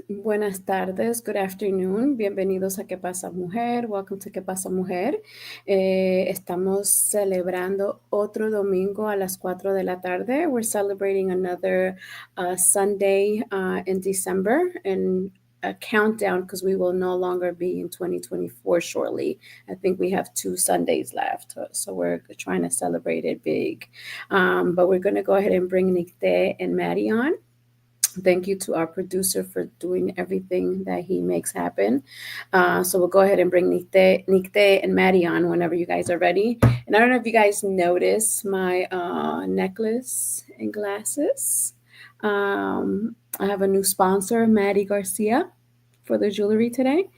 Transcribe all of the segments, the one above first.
Buenas tardes, good afternoon. Bienvenidos a ¿Qué pasa mujer? Welcome to ¿Qué pasa mujer? Estamos celebrando otro domingo a las 4 de la tarde. We're celebrating another Sunday in December and a countdown because we will no longer be in 2024 shortly. I think we have 2 Sundays left, so we're trying to celebrate it big. But we're going to go ahead and bring Nicte and Maddie on. Thank you to our producer for doing everything that he makes happen. So we'll go ahead and bring Nicte and Maddie on whenever you guys are ready. And I don't know if you guys notice my necklace and glasses. I have a new sponsor, Maddie Garcia, for the jewelry today.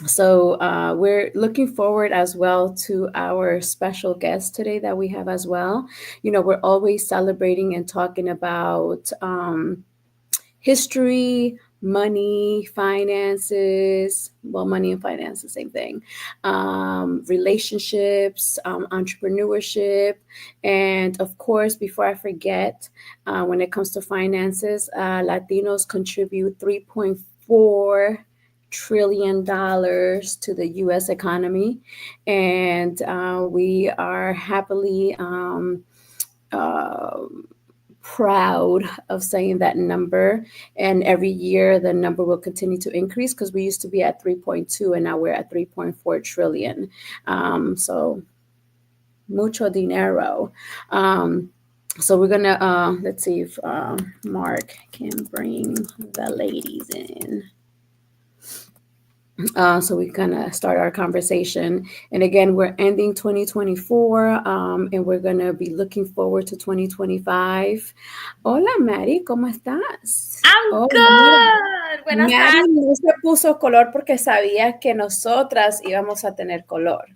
So we're looking forward as well to our special guest today that we have as well. You know, we're always celebrating and talking about history, money, finances. Well, money and finance, the same thing. Relationships, entrepreneurship, and of course, before I forget, when it comes to finances, Latinos contribute 3.4 trillion to the U.S. economy, and we are happily uh, proud of saying that number. And every year the number will continue to increase because we used to be at 3.2 and now we're at 3.4 trillion. So mucho dinero. So we're gonna let's see if Mark can bring the ladies in. So we kind of start our conversation. And again, we're ending 2024 and we're going to be looking forward to 2025. Hola, Mari, ¿cómo estás? I'm Mira, good. Buenas Mari tardes. no se puso color porque sabía que nosotras íbamos a tener color.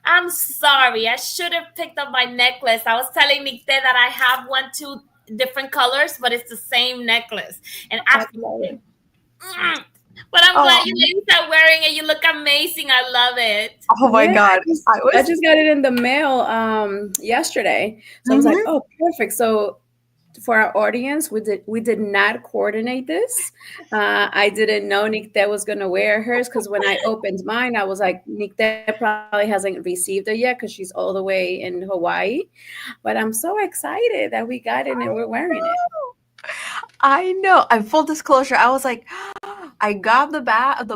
I'm sorry. I should have picked up my necklace. I was telling Nicte that I have two different colors, but it's the same necklace. And I love it. but I'm glad Oh, you ladies are wearing it. You look amazing. I love it. oh my Yeah, God. I just got it in the mail yesterday. So I was like, Mhm. oh, perfect. So for our audience, we did not coordinate this. I didn't know Nicte was gonna wear hers because when I opened mine, I was like, Nicte probably hasn't received it yet because she's all the way in Hawaii. But I'm so excited that we got it and we're wearing it. I know. And full disclosure, I was like, I got the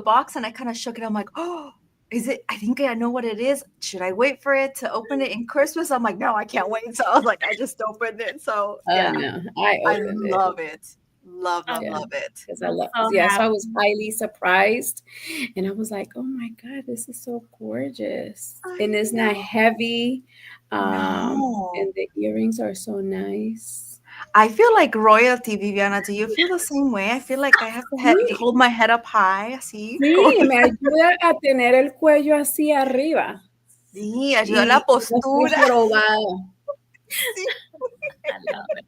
box and I kind of shook it. I'm like, oh, is it? I think I know what it is. Should I wait for it to open it in Christmas? I'm like, no, I can't wait. So I was like, I just opened it. So yeah, No, I I opened it. love it. Love, love, Yeah, love it. because I I'm love. so Yeah, so I happy. was highly surprised, and I was like, "Oh my God, this is so gorgeous!" I And it's not know. heavy, No. and the earrings are so nice. I feel like royalty, Viviana. Do you feel the same way? I feel like I have to Sí, hold my head up high, así. sí, me ayuda a tener el cuello así arriba Sí, ayuda a la y no estoy postura. jorobada. Sí. I love it.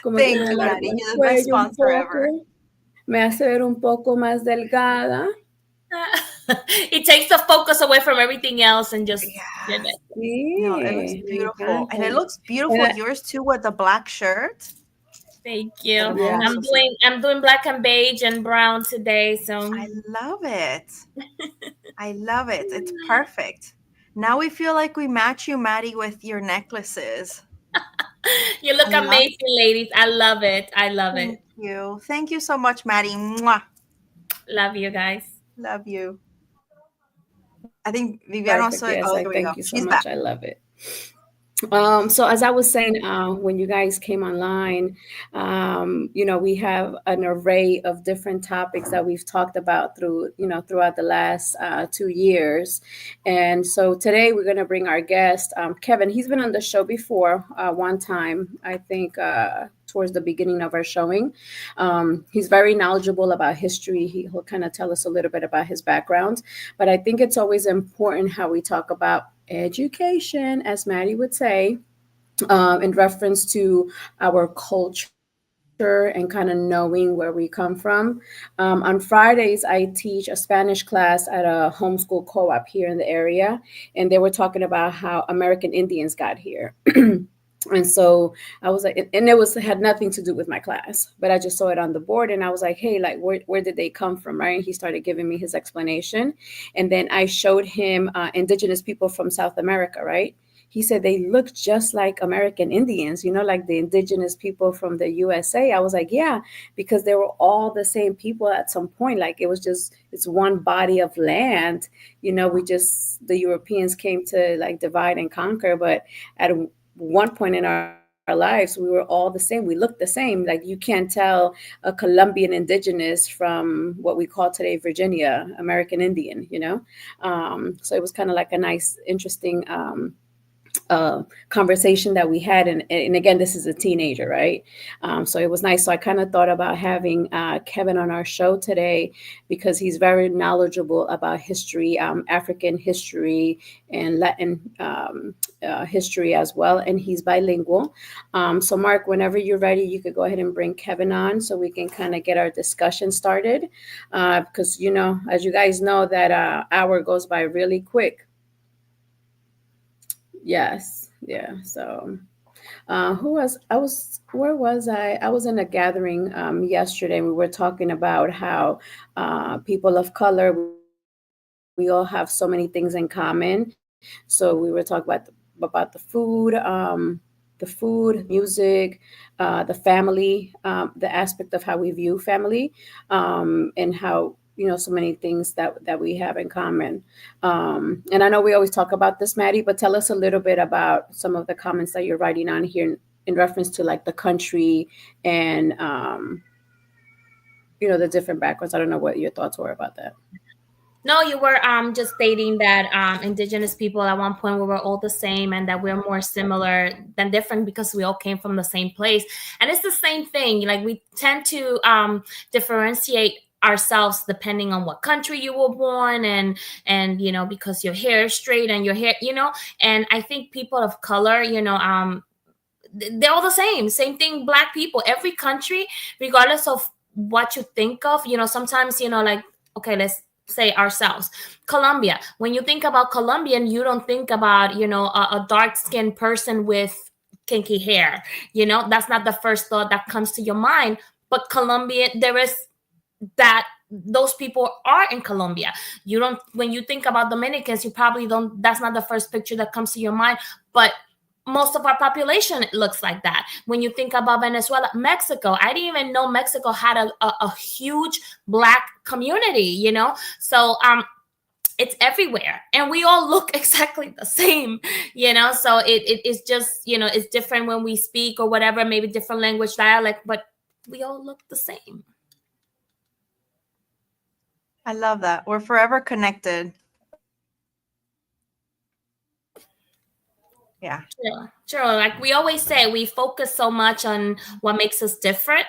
Como que Thank me you, alargo Maddie. el You're the best cuello un sponsor ever. poco, me hace ver un poco más delgada. It takes the focus away from everything else and just Yeah. give it. No, it looks Sí, me beautiful. And it encanta. looks beautiful, yours too, with the black shirt. Thank you. Yes. I'm doing black and beige and brown today, so I love it. I love it. It's perfect. Now we feel like we match you, Maddie, with your necklaces. you look I love amazing, ladies. I love it. I love it. Thank you. Thank you so much, Maddie. Mwah. Love you guys. Love you. I think Viviana Perfect. also. Yes, Oh, I there we go. thank you so She's back. much. I love it. So as I was saying, when you guys came online, you know, we have an array of different topics that we've talked about throughout the last 2 years. And so today we're going to bring our guest, Kevin. He's been on the show before one time, I think, towards the beginning of our showing. He's very knowledgeable about history. He'll kind of tell us a little bit about his background. But I think it's always important how we talk about education, as Maddie would say, in reference to our culture and kind of knowing where we come from. On Fridays, I teach a Spanish class at a homeschool co-op here in the area, and they were talking about how American Indians got here. And so I was like, and it had nothing to do with my class, but I just saw it on the board and I was like, hey, like, where did they come from? Right. And he started giving me his explanation. And then I showed him indigenous people from South America. Right. He said they look just like American Indians, like the indigenous people from the USA. I was like, yeah, because they were all the same people at some point. Like it's one body of land. The Europeans came to like divide and conquer, but at one point in our lives, we were all the same. We looked the same. Like you can't tell a Colombian indigenous from what we call today Virginia, American Indian. So it was kind of like a nice, interesting conversation that we had. And again, this is a teenager, right? So it was nice. So I kind of thought about having Kevin on our show today because he's very knowledgeable about history, African history and Latin history as well. And he's bilingual. So Mark, whenever you're ready, you could go ahead and bring Kevin on so we can kind of get our discussion started. Because, as you guys know, that hour goes by really quick. Yes. Yeah. So, where was I? I was in a gathering yesterday. And we were talking about how people of color, we all have so many things in common. So we were talking about the food, music, the family, the aspect of how we view family, and how so many things that we have in common. And I know we always talk about this, Maddie, but tell us a little bit about some of the comments that you're writing on here in reference to like the country and the different backgrounds. I don't know what your thoughts were about that. No, you were just stating that indigenous people at one point we were all the same and that we're more similar than different because we all came from the same place. And it's the same thing. Like we tend to differentiate ourselves depending on what country you were born and because your hair is straight and your hair, and I think people of color, they're all the same thing. Black people, every country, regardless of what you think of, sometimes, like, okay, let's say ourselves, Colombia. When you think about Colombian, you don't think about, a dark-skinned person with kinky hair. That's not the first thought that comes to your mind. But Colombian, there is that those people are in Colombia. You don't, when you think about Dominicans, you probably don't, that's not the first picture that comes to your mind. But most of our population looks like that. When you think about Venezuela, Mexico, I didn't even know Mexico had a huge Black community, So it's everywhere. And we all look exactly the same, So it is just, it's different when we speak or whatever, maybe different language, dialect, but we all look the same. I love that. We're forever connected. Yeah. Sure. Like we always say, we focus so much on what makes us different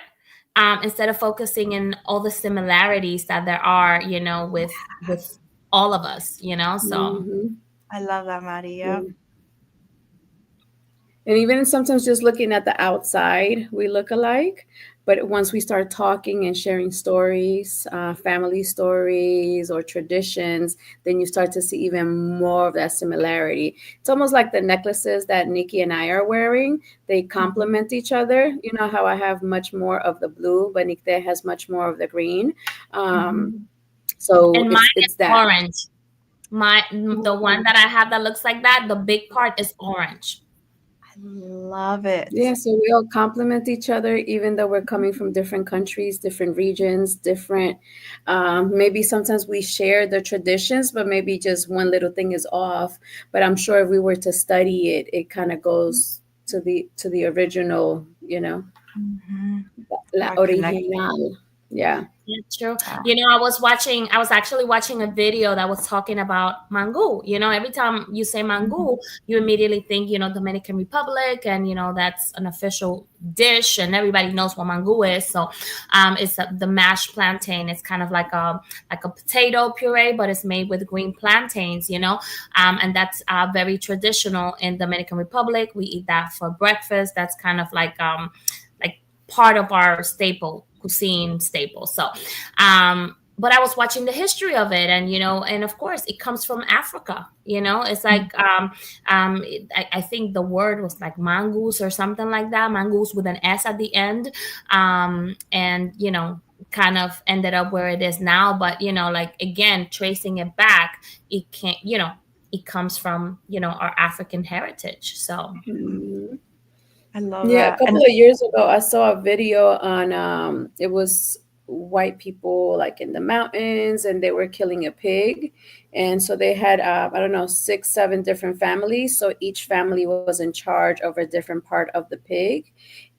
instead of focusing in all the similarities that there are, with all of us, So Mm-hmm. I love that, Maddie. Yeah. And even sometimes just looking at the outside, we look alike. But once we start talking and sharing stories, family stories or traditions, then you start to see even more of that similarity. It's almost like the necklaces that Nikki and I are wearing. They complement each other. You know how I have much more of the blue, but Nikki has much more of the green. So and mine it's is that. orange. The one that I have that looks like that, the big part is orange. I love it. Yeah, so we all complement each other, even though we're coming from different countries, different regions, different. Maybe sometimes we share the traditions, but maybe just one little thing is off. But I'm sure if we were to study it, it kind of goes to the original, la original. Yeah. Yeah, true. I was actually watching a video that was talking about mango. Every time you say mango, you immediately think, Dominican Republic, and, that's an official dish and everybody knows what mango is. So it's the mashed plantain. It's kind of like a potato puree, but it's made with green plantains, and that's very traditional in Dominican Republic. We eat that for breakfast. That's kind of like part of our cuisine staple. So but I was watching the history of it, and and of course, it comes from Africa. It's like I think the word was like mongoose or something like that, mongoose with an S at the end, and kind of ended up where it is now. But like again, tracing it back, it can't. It comes from our African heritage. So Mhm. I love Yeah, a that. couple And of years ago, I saw a video on it was white people like in the mountains, and they were killing a pig, and so they had I don't know, six, seven different families. So each family was in charge of a different part of the pig,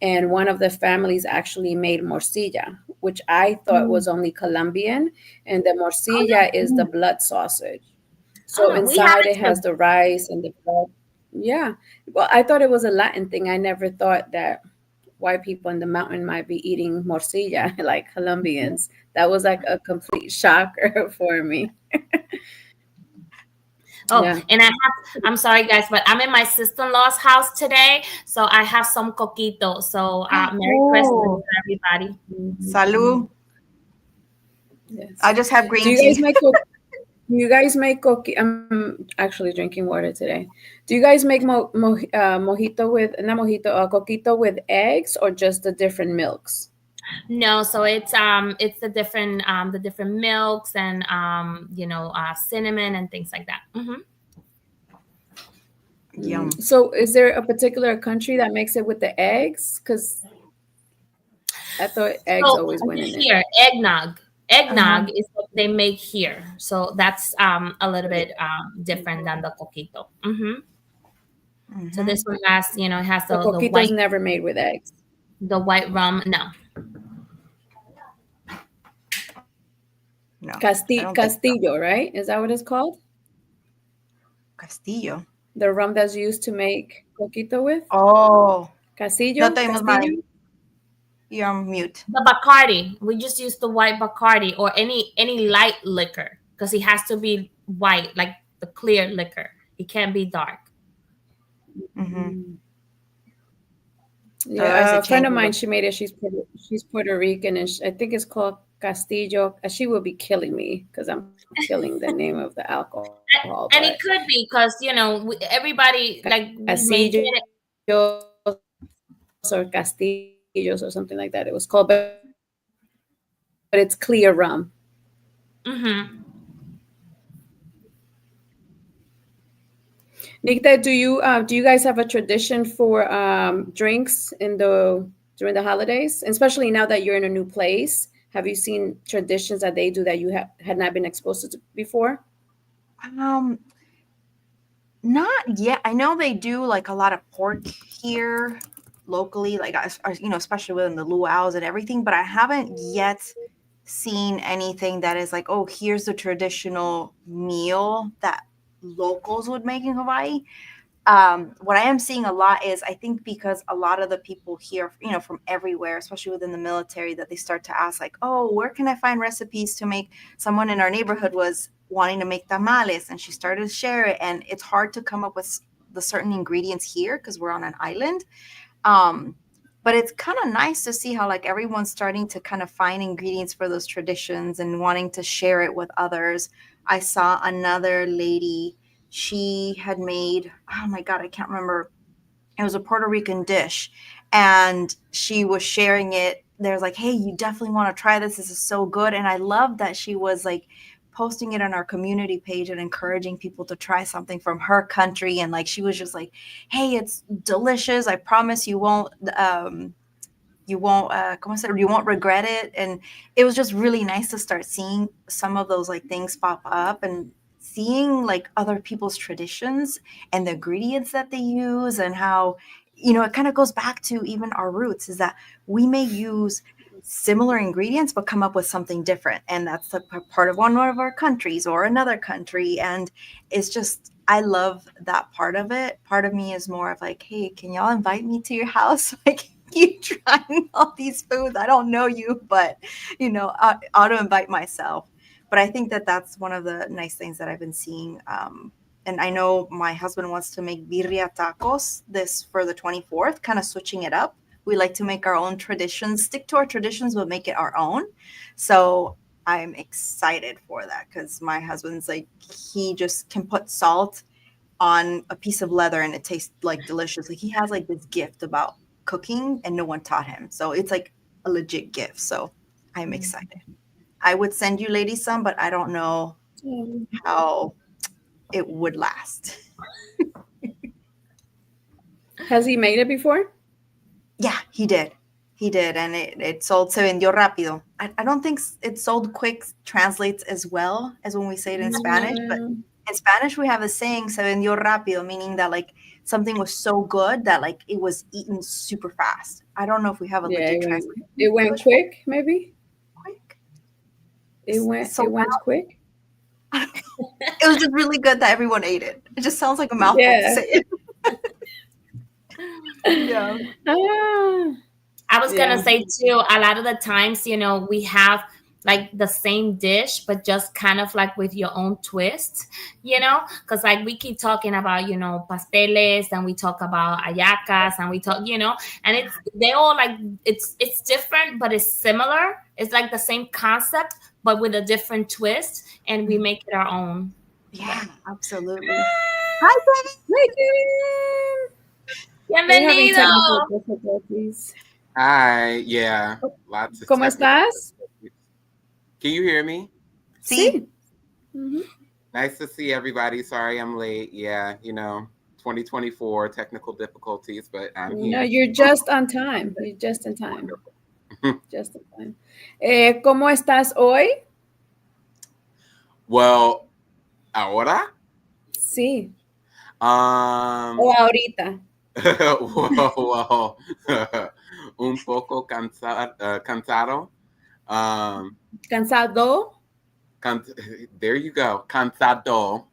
and one of the families actually made morcilla, which I thought mm, was only Colombian, and the oh morcilla is the mm, blood sausage. oh So no, we have inside it it has too. the rice and the bread. Yeah. Well, I thought it was a Latin thing. I never thought that white people in the mountain might be eating morcilla like Colombians. That was like a complete shocker for me. Oh, Yeah. and I'm sorry guys, but I'm in my sister-in-law's house today, so I have some coquito. So Merry Christmas oh, to everybody. salud. Mhm. Yes. I just have Do green you guys tea. make coqui? I'm actually drinking water today. Do you guys make mojito with not mojito, coquito with eggs or just the different milks? No, so it's the different milks and cinnamon and things like that. Yum. So is there a particular country that makes it with the eggs? Because I thought eggs So always went in it. here, eggnog. Uh-huh. Eggnog is what they make here. So that's a little bit different than the coquito. So Mm-hmm. this one has, it has The coquito is never made with eggs. the white rum. No. No, I don't think so. Castillo, right? Is that what it's called? Castillo. The rum that's used to make coquito with? Oh, no Castillo? tenemos mal. Castillo? You're on mute. The Bacardi. We just use the white Bacardi or any light liquor because it has to be white, like the clear liquor. It can't be dark. Mm-hmm. Mm. Otherwise, Yeah, it a friend of changes mine, the. she made it. She's Puerto Rican, and I think it's called Castillo. She will be killing me because I'm killing the name of the alcohol, but And it could be because everybody like we make Casillos it. or Castillos or something like that. It was called, but it's clear rum. Hmm. Nikta, do you guys have a tradition for drinks during the holidays, especially now that you're in a new place? Have you seen traditions that they do that you had not been exposed to before? Um, Not yet. I know they do like a lot of pork here locally, like especially within the luau's and everything. But I haven't yet seen anything that is like, oh, here's the traditional meal that locals would make in Hawaii. What I am seeing a lot is I think because a lot of the people here, from everywhere, especially within the military, that they start to ask like, oh, where can I find recipes to make? Someone in our neighborhood was wanting to make tamales, and she started to share it, and it's hard to come up with the certain ingredients here because we're on an island. um, but it's kind of nice to see how like everyone's starting to kind of find ingredients for those traditions and wanting to share it with others. I saw another lady, she had made, oh my god, I can't remember, it was a Puerto Rican dish, and she was sharing it. There's like, hey, you definitely want to try this. This is so good. And I love that she was like posting it on our community page and encouraging people to try something from her country. And like, she was just like, hey, it's delicious. I promise como I said, you won't regret it. And it was just really nice to start seeing some of those like things pop up and seeing like other people's traditions and the ingredients that they use, and how it kind of goes back to even our roots, is that we may use similar ingredients but come up with something different, and that's a part of one of our countries or another country. And it's just, I love that part of it. Part of me is more of like, hey, can y'all invite me to your house so I can keep trying all these foods? I don't know you, but I ought to invite myself. But I think that that's one of the nice things that I've been seeing. And I know my husband wants to make birria tacos this for the 24th, kind of switching it up. We like to make our own traditions, stick to our traditions, but make it our own. So I'm excited for that because my husband's like, he just can put salt on a piece of leather and it tastes like delicious. Like he has like this gift about cooking and no one taught him. So it's like a legit gift. So I'm excited. I would send you ladies some, but I don't know how it would last. Has he made it before? Yeah, he did. He did. And it sold, se vendió rápido. I don't think it sold quick translates as well as when we say it in Spanish, but in Spanish we have a saying, se vendió rápido, meaning that like something was so good that like it was eaten super fast. I don't know if we have a legit translation. It went quick, maybe? Quick. It went quick? It was just really good that everyone ate it. It just sounds like a mouthful to say it. Yeah. I was gonna say too, a lot of the times, you know, we have like the same dish, but just kind of like with your own twist, you know, because like we keep talking about, you know, pasteles, and we talk about ayacas, and we talk, you know, and they all like it's different, but it's similar. It's like the same concept, but with a different twist, and we make it our own. Yeah, absolutely. Hi, Benny. Bienvenido. Technical difficulties. Hi, yeah. Lots of ¿Cómo estás? Can you hear me? Sí. Mm-hmm. Nice to see everybody. Sorry I'm late. Yeah, you know, 2024 technical difficulties, but I'm here. No, you're just on time. You're just in time. Just in time. ¿Cómo estás hoy? Well, ahora? Sí. O ahorita. Well, un poco cansado. Cansado. There you go. Cansado.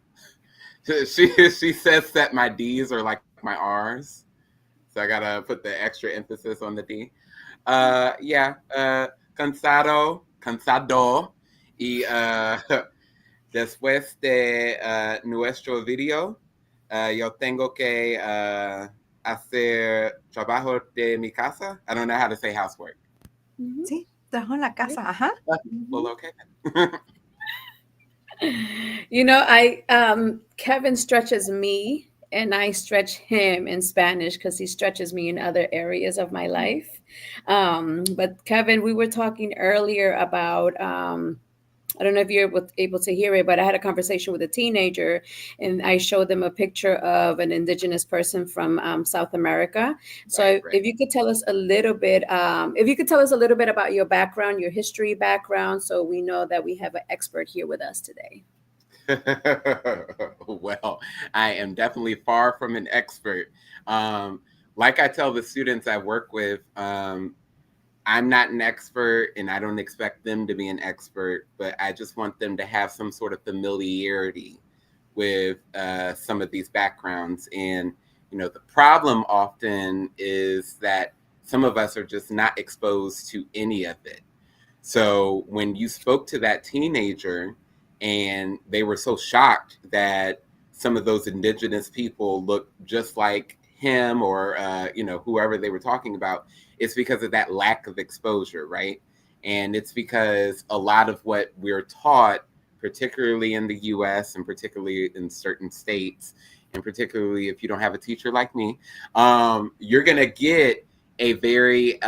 She says that my D's are like my R's. So I gotta put the extra emphasis on the D. Cansado. Y después de nuestro video, yo tengo que hacer trabajo de mi casa. I don't know how to say housework. Mm-hmm. Sí, trabajo en la casa. Ajá. Well, okay. You know, Kevin stretches me and I stretch him in Spanish because he stretches me in other areas of my life. But Kevin, we were talking earlier about, I don't know if you're able to hear it, but I had a conversation with a teenager and I showed them a picture of an indigenous person from South America. So Right. if you could tell us a little bit, about your background, your history background, so we know that we have an expert here with us today. Well, I am definitely far from an expert. Like I tell the students I work with, I'm not an expert and I don't expect them to be an expert, but I just want them to have some sort of familiarity with some of these backgrounds. And, you know, the problem often is that some of us are just not exposed to any of it. So when you spoke to that teenager and they were so shocked that some of those indigenous people look just like him or, you know, whoever they were talking about, it's because of that lack of exposure, right? And it's because a lot of what we're taught, particularly in the US and particularly in certain states, and particularly if you don't have a teacher like me, you're going to get a very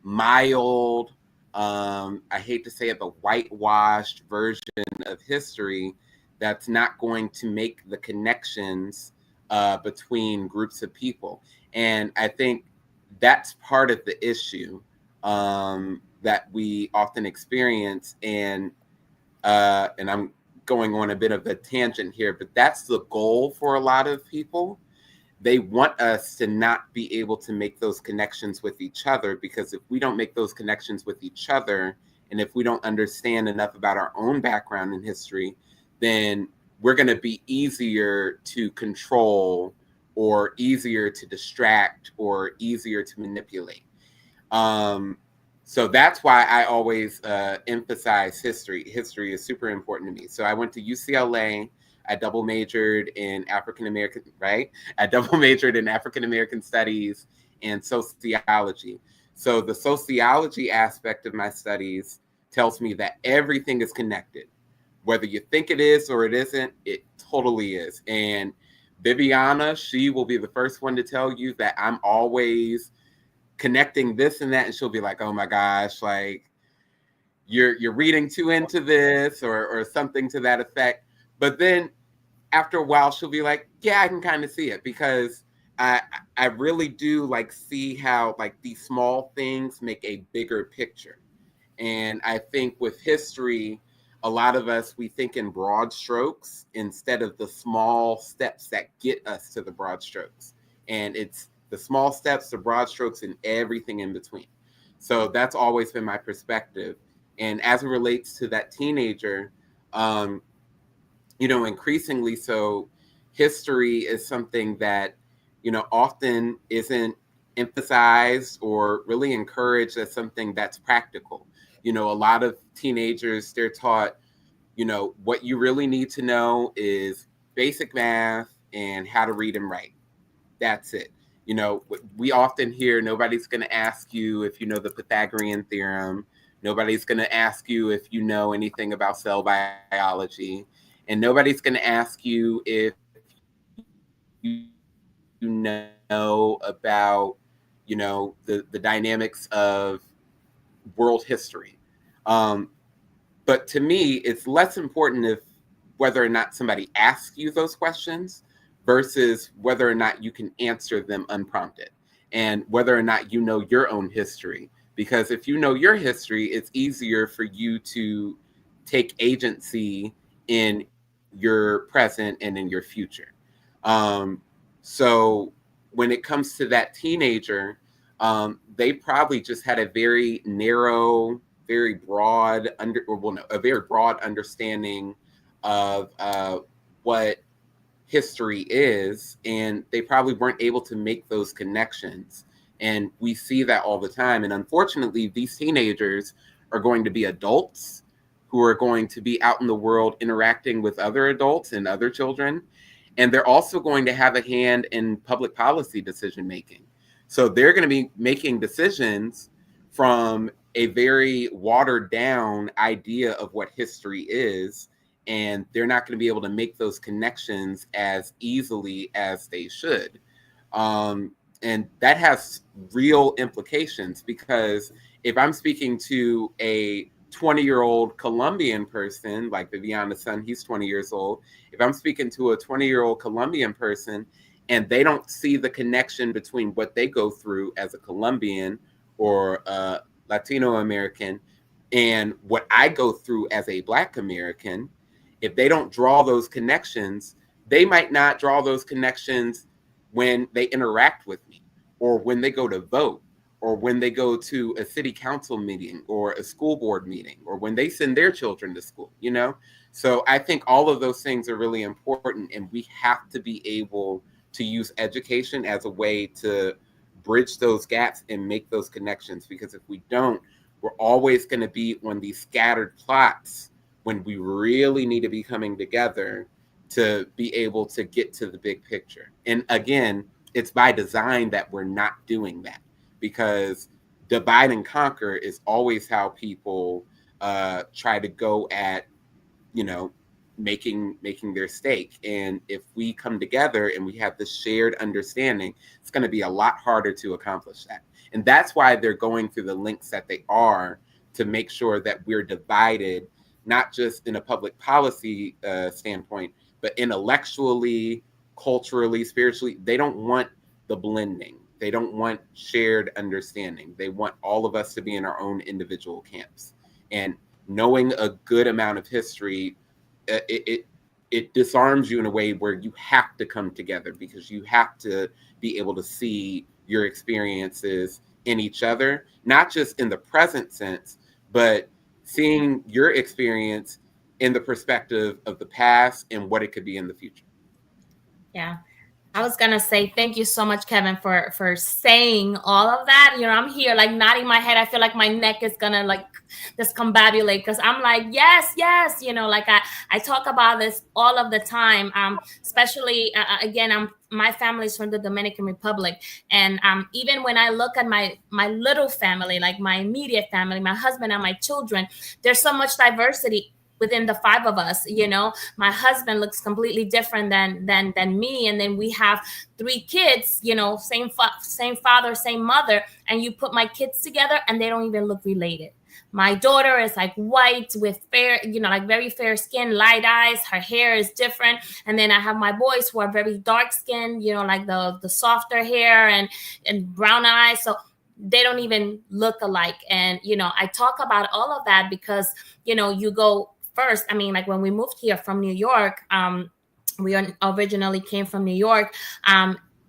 mild, I hate to say it, but whitewashed version of history that's not going to make the connections between groups of people. And I think that's part of the issue that we often experience. And I'm going on a bit of a tangent here, but that's the goal for a lot of people. They want us to not be able to make those connections with each other, because if we don't make those connections with each other, and if we don't understand enough about our own background and history, then we're going to be easier to control or easier to distract or easier to manipulate. So that's why I always emphasize history. History is super important to me. So I went to UCLA. I double majored in African-American, right? I double majored in African-American studies and sociology. So the sociology aspect of my studies tells me that everything is connected. Whether you think it is or it isn't, it totally is. And Viviana, she will be the first one to tell you that I'm always connecting this and that, and she'll be like, "Oh my gosh, like you're reading too into this," or something to that effect. But then after a while, she'll be like, "Yeah, I can kind of see it," because I I really do like see how like these small things make a bigger picture. And I think with history, a lot of us, we think in broad strokes instead of the small steps that get us to the broad strokes. And it's the small steps, the broad strokes, and everything in between. So that's always been my perspective. And as it relates to that teenager, um, increasingly so, history is something that, often isn't emphasized or really encouraged as something that's practical. A lot of teenagers, they're taught, what you really need to know is basic math and how to read and write. That's it. We often hear nobody's going to ask you if you know the Pythagorean theorem. Nobody's going to ask you if you know anything about cell biology. And nobody's going to ask you if you know about, the dynamics of world history. Um, but to me, it's less important if whether or not somebody asks you those questions versus whether or not you can answer them unprompted, and whether or not you know your own history. Because if you know your history, it's easier for you to take agency in your present and in your future. Um, so when it comes to that teenager, they probably just had a very narrow, very broad a very broad understanding of what history is, and they probably weren't able to make those connections. And we see that all the time. And unfortunately, these teenagers are going to be adults who are going to be out in the world interacting with other adults and other children. And they're also going to have a hand in public policy decision making. So they're going to be making decisions from a very watered down idea of what history is, and they're not going to be able to make those connections as easily as they should. And that has real implications, because if I'm speaking to a 20-year-old Colombian person, like Viviana's son, he's 20 years old. If I'm speaking to a 20-year-old Colombian person and they don't see the connection between what they go through as a Colombian or a Latino American and what I go through as a Black American, if they don't draw those connections, they might not draw those connections when they interact with me, or when they go to vote, or when they go to a city council meeting or a school board meeting, or when they send their children to school. So I think all of those things are really important, and we have to be able to use education as a way to bridge those gaps and make those connections. Because if we don't, we're always going to be on these scattered plots when we really need to be coming together to be able to get to the big picture. And again, it's by design that we're not doing that, because divide and conquer is always how people try to go at, making their stake. And if we come together and we have this shared understanding, it's going to be a lot harder to accomplish that. And that's why they're going through the links that they are, to make sure that we're divided, not just in a public policy standpoint, but intellectually, culturally, spiritually. They don't want the blending. They don't want shared understanding. They want all of us to be in our own individual camps. And knowing a good amount of history, it disarms you in a way where you have to come together, because you have to be able to see your experiences in each other, not just in the present sense, but seeing your experience in the perspective of the past and what it could be in the future. Yeah. I was gonna say thank you so much, Kevin, for saying all of that. You know, I'm here like nodding my head. I feel like my neck is gonna like discombobulate because I'm like, yes, yes. You know, like I talk about this all of the time. Especially again, my family's from the Dominican Republic, and even when I look at my little family, like my immediate family, my husband and my children, there's so much diversity within the five of us. You know, my husband looks completely different than me, and then we have three kids, you know, same father, same mother, and you put my kids together and they don't even look related. My daughter is like white with fair, you know, like very fair skin, light eyes, her hair is different. And then I have my boys who are very dark skinned, you know, like the softer hair and brown eyes. So they don't even look alike. And you know, I talk about all of that because, you know, you go first. I mean, like when we moved here from New York, we originally came from New York.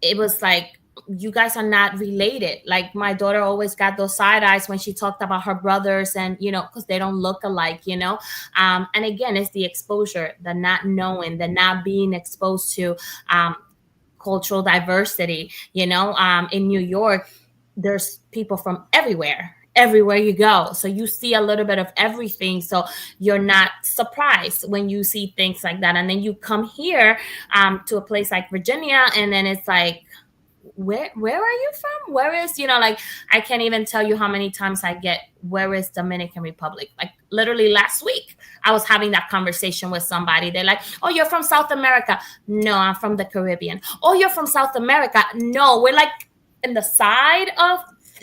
It was like, you guys are not related. Like my daughter always got those side eyes when she talked about her brothers, and you know, because they don't look alike, you know. And again, it's the exposure, the not knowing, the not being exposed to cultural diversity. You know, in New York, there's people from everywhere you go, so you see a little bit of everything, so you're not surprised when you see things like that. And then you come here to a place like Virginia, and then it's like, where are you from? Where is, you know, like I can't even tell you how many times I get, where is Dominican Republic? Like literally last week I was having that conversation with somebody. They're like, oh, you're from South America? No, I'm from the Caribbean. Oh, you're from South America? No, we're like in the side of,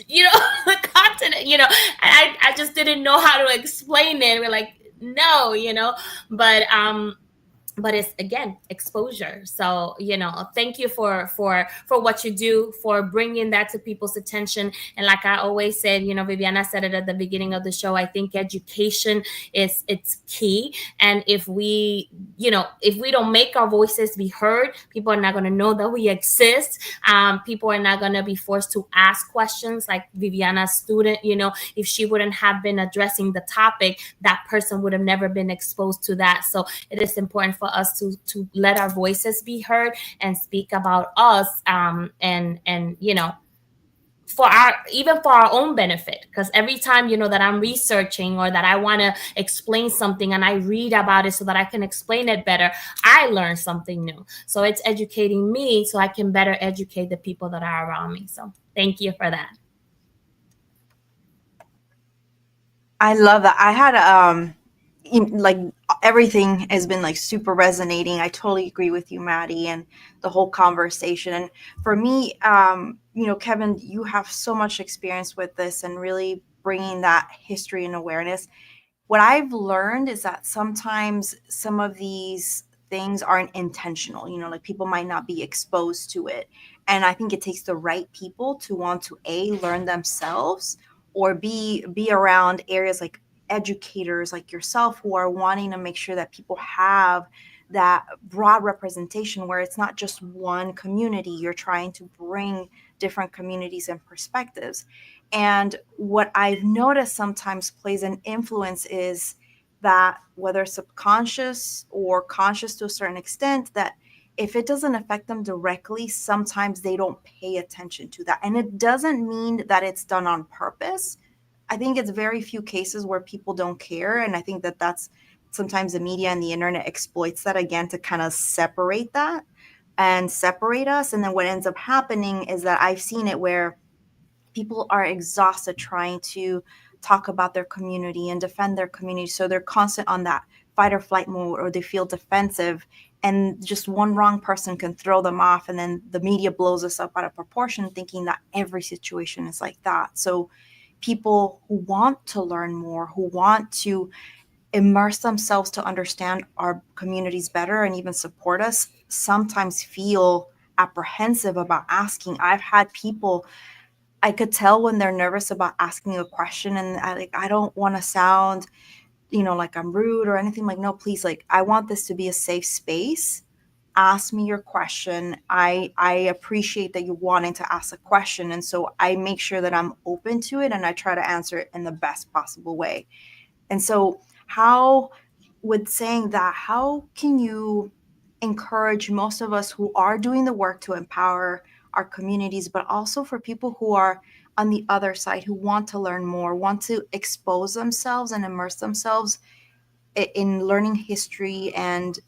you know, the continent, you know. And I just didn't know how to explain it. We're like, no, you know. But it's again exposure. So you know, thank you for what you do, for bringing that to people's attention. And like I always said, you know, Viviana said it at the beginning of the show, I think education is, it's key. And if we, you know, if we don't make our voices be heard, people are not going to know that we exist. People are not going to be forced to ask questions. Like Viviana's student, you know, if she wouldn't have been addressing the topic, that person would have never been exposed to that. So it is important for us to let our voices be heard and speak about us, and you know, for our, even for our own benefit. Because every time, you know, that I'm researching or that I want to explain something and I read about it so that I can explain it better, I learn something new. So it's educating me so I can better educate the people that are around me. So thank you for that. I love that. I had like everything has been like super resonating. I totally agree with you, Maddie, and the whole conversation. And for me, you know, Kevin, you have so much experience with this and really bringing that history and awareness. What I've learned is that sometimes some of these things aren't intentional, you know, like people might not be exposed to it. And I think it takes the right people to want to learn themselves, or be around areas like educators like yourself who are wanting to make sure that people have that broad representation where it's not just one community. You're trying to bring different communities and perspectives. And what I've noticed sometimes plays an influence is that, whether subconscious or conscious to a certain extent, that if it doesn't affect them directly, sometimes they don't pay attention to that. And it doesn't mean that it's done on purpose. I think it's very few cases where people don't care. And I think that that's sometimes the media and the internet exploits that, again, to kind of separate that and separate us. And then what ends up happening is that I've seen it where people are exhausted trying to talk about their community and defend their community. So they're constant on that fight or flight mode, or they feel defensive, and just one wrong person can throw them off. And then the media blows us up out of proportion, thinking that every situation is like that. So people who want to learn more, who want to immerse themselves to understand our communities better and even support us, sometimes feel apprehensive about asking. I've had people, I could tell when they're nervous about asking a question, and I don't want to sound, you know, like I'm rude or anything. Like, no, please, like, I want this to be a safe space. Ask me your question. I appreciate that you wanting to ask a question, and so I make sure that I'm open to it and I try to answer it in the best possible way. And so, how, with saying that, how can you encourage most of us who are doing the work to empower our communities, but also for people who are on the other side, who want to learn more, want to expose themselves and immerse themselves in learning history and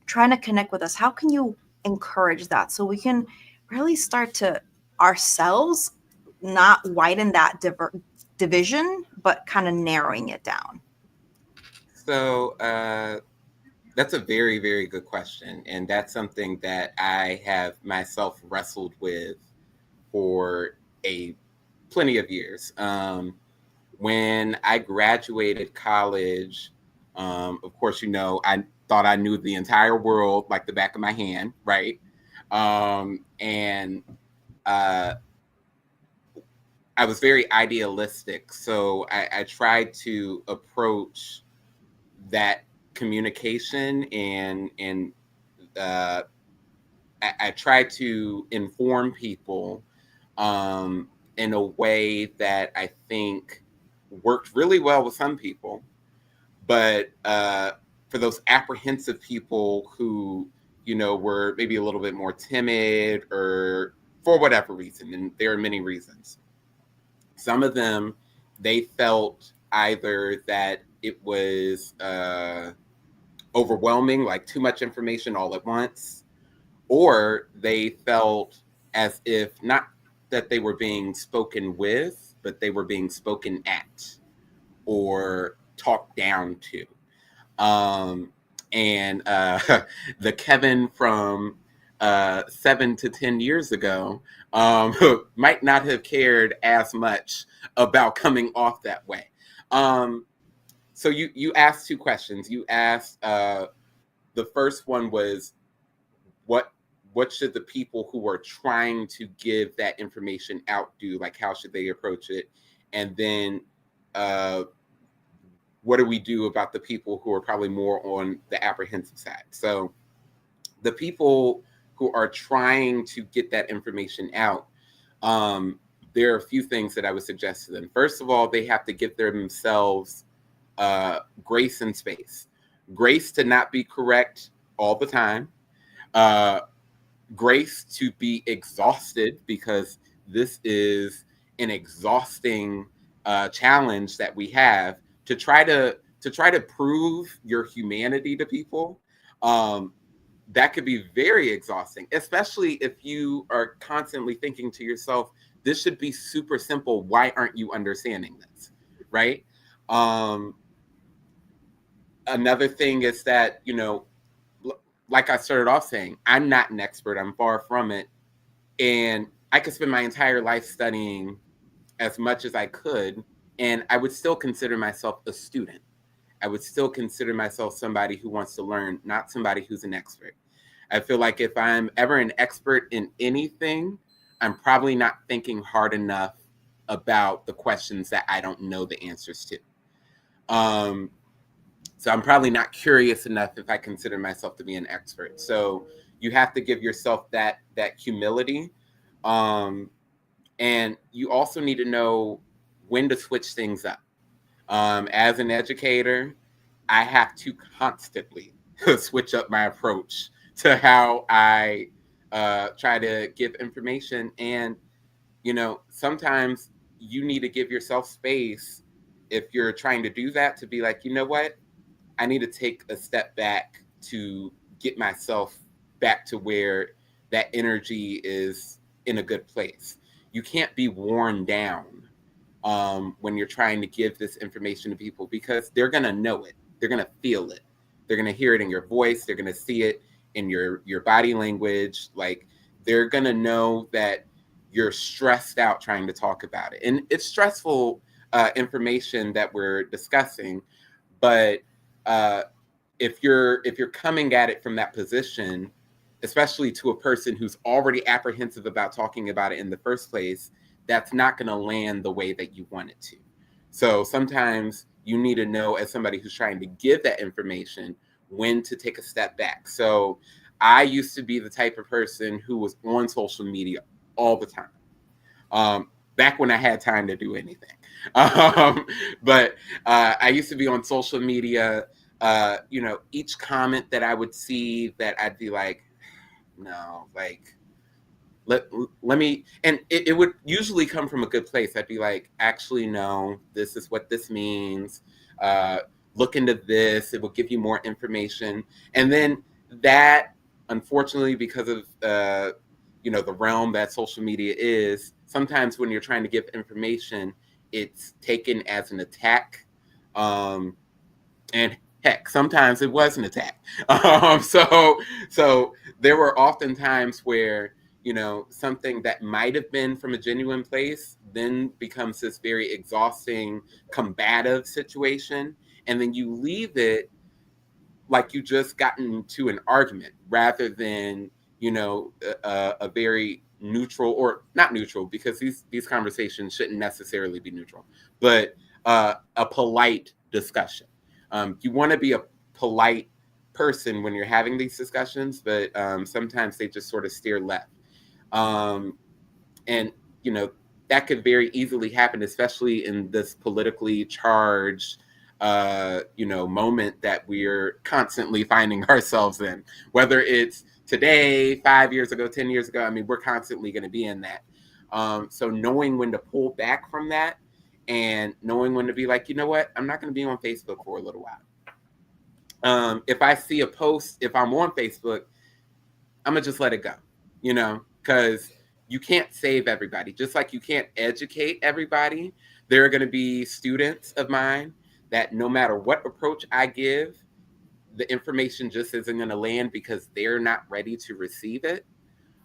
trying to connect with us? How can you encourage that so we can really start to ourselves not widen that division, but kind of narrowing it down? So that's a very, very good question. And that's something that I have myself wrestled with for a plenty of years. When I graduated college, of course, I thought I knew the entire world like the back of my hand, right? And I was very idealistic. So I tried to approach that communication and I try to inform people in a way that I think worked really well with some people, but for those apprehensive people who were maybe a little bit more timid or for whatever reason, and there are many reasons. Some of them, they felt either that it was overwhelming, like too much information all at once, or they felt as if not that they were being spoken with, but they were being spoken at or talked down to. And the Kevin from 7 to 10 years ago might not have cared as much about coming off that way. So you asked two questions. You asked, the first one was, what should the people who are trying to give that information out do? Like, how should they approach it? And then what do we do about the people who are probably more on the apprehensive side? So the people who are trying to get that information out, there are a few things that I would suggest to them. First of all, they have to give themselves grace and space. Grace to not be correct all the time. Grace to be exhausted, because this is an exhausting challenge that we have to try to prove your humanity to people. That could be very exhausting, especially if you are constantly thinking to yourself, this should be super simple. Why aren't you understanding this? Right? Another thing is that, like I started off saying, I'm not an expert. I'm far from it. And I could spend my entire life studying as much as I could, and I would still consider myself a student. I would still consider myself somebody who wants to learn, not somebody who's an expert. I feel like if I'm ever an expert in anything, I'm probably not thinking hard enough about the questions that I don't know the answers to. So I'm probably not curious enough if I consider myself to be an expert. So you have to give yourself that humility. And you also need to know when to switch things up. As an educator, I have to constantly switch up my approach to how I try to give information. And, sometimes you need to give yourself space if you're trying to do that, to be like, you know what? I need to take a step back to get myself back to where that energy is in a good place. You can't be worn down when you're trying to give this information to people, because they're going to know it. They're going to feel it. They're going to hear it in your voice. They're going to see it in your body language. Like, they're going to know that you're stressed out trying to talk about it. And it's stressful information that we're discussing, but if you're coming at it from that position, especially to a person who's already apprehensive about talking about it in the first place, that's not going to land the way that you want it to. So sometimes you need to know, as somebody who's trying to give that information, when to take a step back. So I used to be the type of person who was on social media all the time. Back when I had time to do anything. But I used to be on social media each comment that I would see that I'd be like, no, like, let me, and it would usually come from a good place. I'd be like, actually, no, this is what this means. Uh, Look into this. It will give you more information. And then that, unfortunately, because of, the realm that social media is, sometimes when you're trying to give information, it's taken as an attack. And heck, sometimes it was an attack. So there were often times where something that might have been from a genuine place then becomes this very exhausting, combative situation, and then you leave it like you just gotten into an argument rather than a very neutral, or not neutral, because these conversations shouldn't necessarily be neutral, but a polite discussion. You want to be a polite person when you're having these discussions, but sometimes they just sort of steer left. And that could very easily happen, especially in this politically charged moment that we're constantly finding ourselves in, whether it's today, 5 years ago, 10 years ago. I mean, we're constantly going to be in that. So knowing when to pull back from that, and knowing when to be like, you know what, I'm not going to be on Facebook for a little while. If I see a post, if I'm on Facebook, I'm going to just let it go, because you can't save everybody. Just like you can't educate everybody, there are going to be students of mine that no matter what approach I give, the information just isn't going to land because they're not ready to receive it.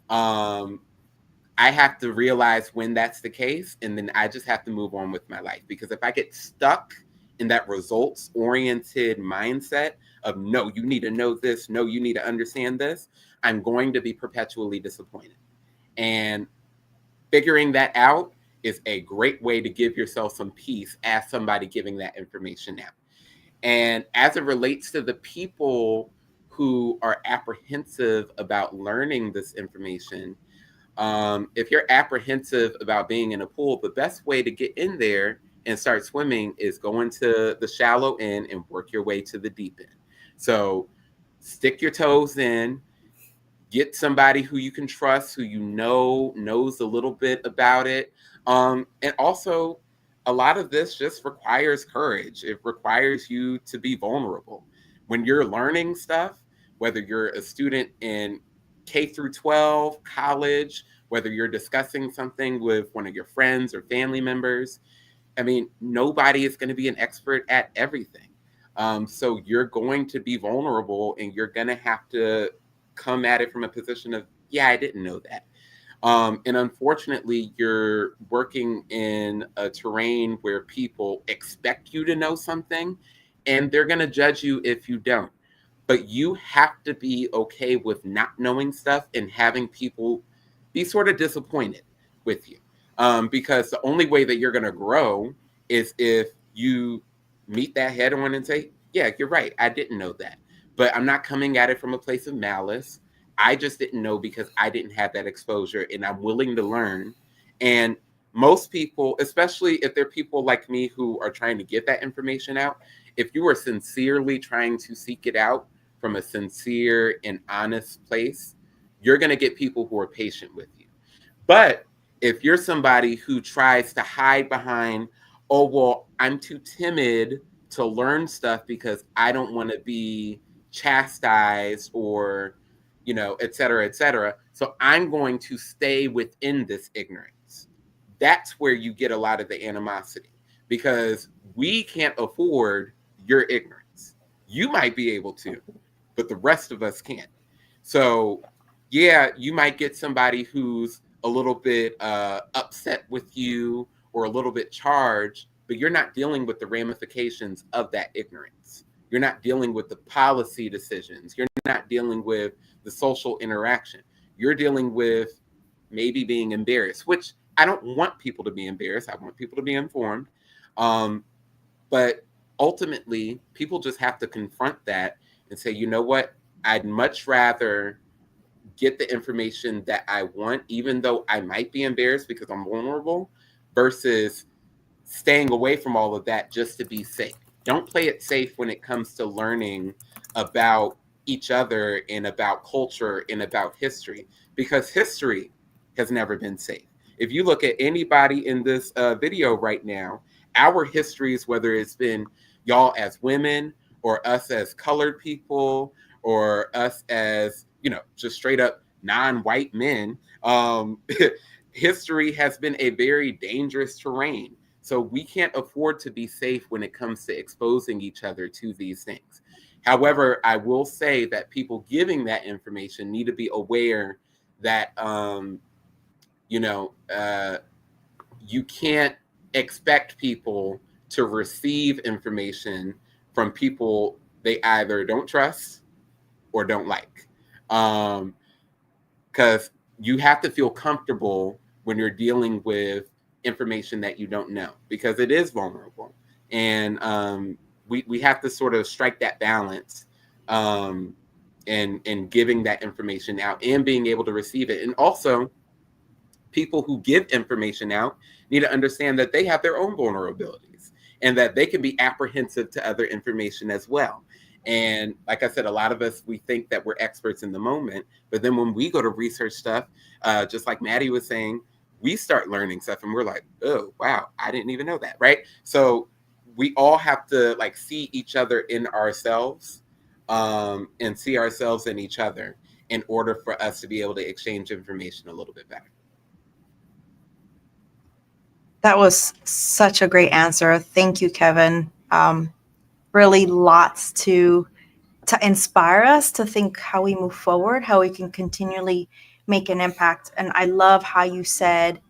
I have to realize when that's the case, and then I just have to move on with my life. Because if I get stuck in that results-oriented mindset of, no, you need to know this, no, you need to understand this, I'm going to be perpetually disappointed. And figuring that out is a great way to give yourself some peace as somebody giving that information out. And as it relates to the people who are apprehensive about learning this information, if you're apprehensive about being in a pool, the best way to get in there and start swimming is go into the shallow end and work your way to the deep end. So stick your toes in, get somebody who you can trust, who knows a little bit about it. And also, a lot of this just requires courage. It requires you to be vulnerable. When you're learning stuff, whether you're a student in K through 12, college, whether you're discussing something with one of your friends or family members, I mean, nobody is going to be an expert at everything. So you're going to be vulnerable, and you're going to have to come at it from a position of, yeah, I didn't know that. And unfortunately, you're working in a terrain where people expect you to know something, and they're going to judge you if you don't. But you have to be okay with not knowing stuff and having people be sort of disappointed with you. Because the only way that you're going to grow is if you meet that head on and say, yeah, you're right, I didn't know that. But I'm not coming at it from a place of malice. I just didn't know because I didn't have that exposure, and I'm willing to learn. And most people, especially if they're people like me who are trying to get that information out, if you are sincerely trying to seek it out from a sincere and honest place, you're going to get people who are patient with you. But if you're somebody who tries to hide behind, oh, well, I'm too timid to learn stuff because I don't want to be chastised or, et cetera, so I'm going to stay within this ignorance. That's where you get a lot of the animosity, because we can't afford your ignorance. You might be able to, but the rest of us can't. So, yeah, you might get somebody who's a little bit upset with you or a little bit charged, but you're not dealing with the ramifications of that ignorance. You're not dealing with the policy decisions. You're not dealing with the social interaction. You're dealing with maybe being embarrassed, which I don't want people to be embarrassed. I want people to be informed. But ultimately, people just have to confront that and say, you know what? I'd much rather get the information that I want, even though I might be embarrassed because I'm vulnerable, versus staying away from all of that just to be safe. don't play it safe when it comes to learning about each other and about culture and about history, because history has never been safe. If you look at anybody in this video right now, our histories, whether it's been y'all as women or us as colored people or us as, just straight up non-white men, history has been a very dangerous terrain. So we can't afford to be safe when it comes to exposing each other to these things. However, I will say that people giving that information need to be aware that, you can't expect people to receive information from people they either don't trust or don't like. Because you have to feel comfortable when you're dealing with information that you don't know, because it is vulnerable. And we have to sort of strike that balance in giving that information out and being able to receive it. And also, people who give information out need to understand that they have their own vulnerabilities and that they can be apprehensive to other information as well. And like I said, a lot of us, we think that we're experts in the moment, but then when we go to research stuff, just like Maddie was saying, we start learning stuff and we're like, oh, wow, I didn't even know that, right? So we all have to like see each other in ourselves and see ourselves in each other in order for us to be able to exchange information a little bit better. That was such a great answer. Thank you, Kevin. Really lots to inspire us to think how we move forward, how we can continually make an impact. And I love how you said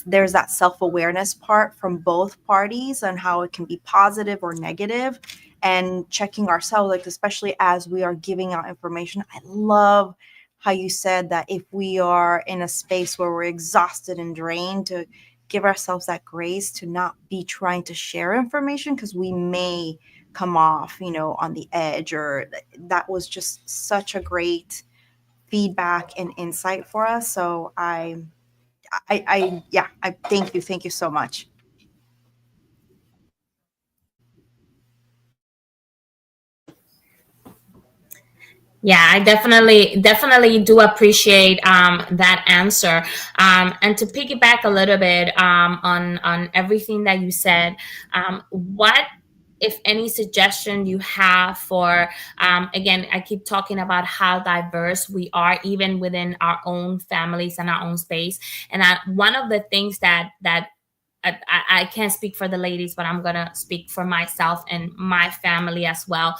there's that self-awareness part from both parties and how it can be positive or negative, and checking ourselves, like especially as we are giving out information. I love how you said that if we are in a space where we're exhausted and drained, to give ourselves that grace to not be trying to share information because we may come off, on the edge. Or that was just such a great feedback and insight for us. So I thank you so much. Yeah, I definitely do appreciate that answer. And to piggyback a little bit on everything that you said, what, if any, suggestion you have for, again, I keep talking about how diverse we are even within our own families and our own space. And one of the things that I can't speak for the ladies, but I'm gonna speak for myself and my family as well.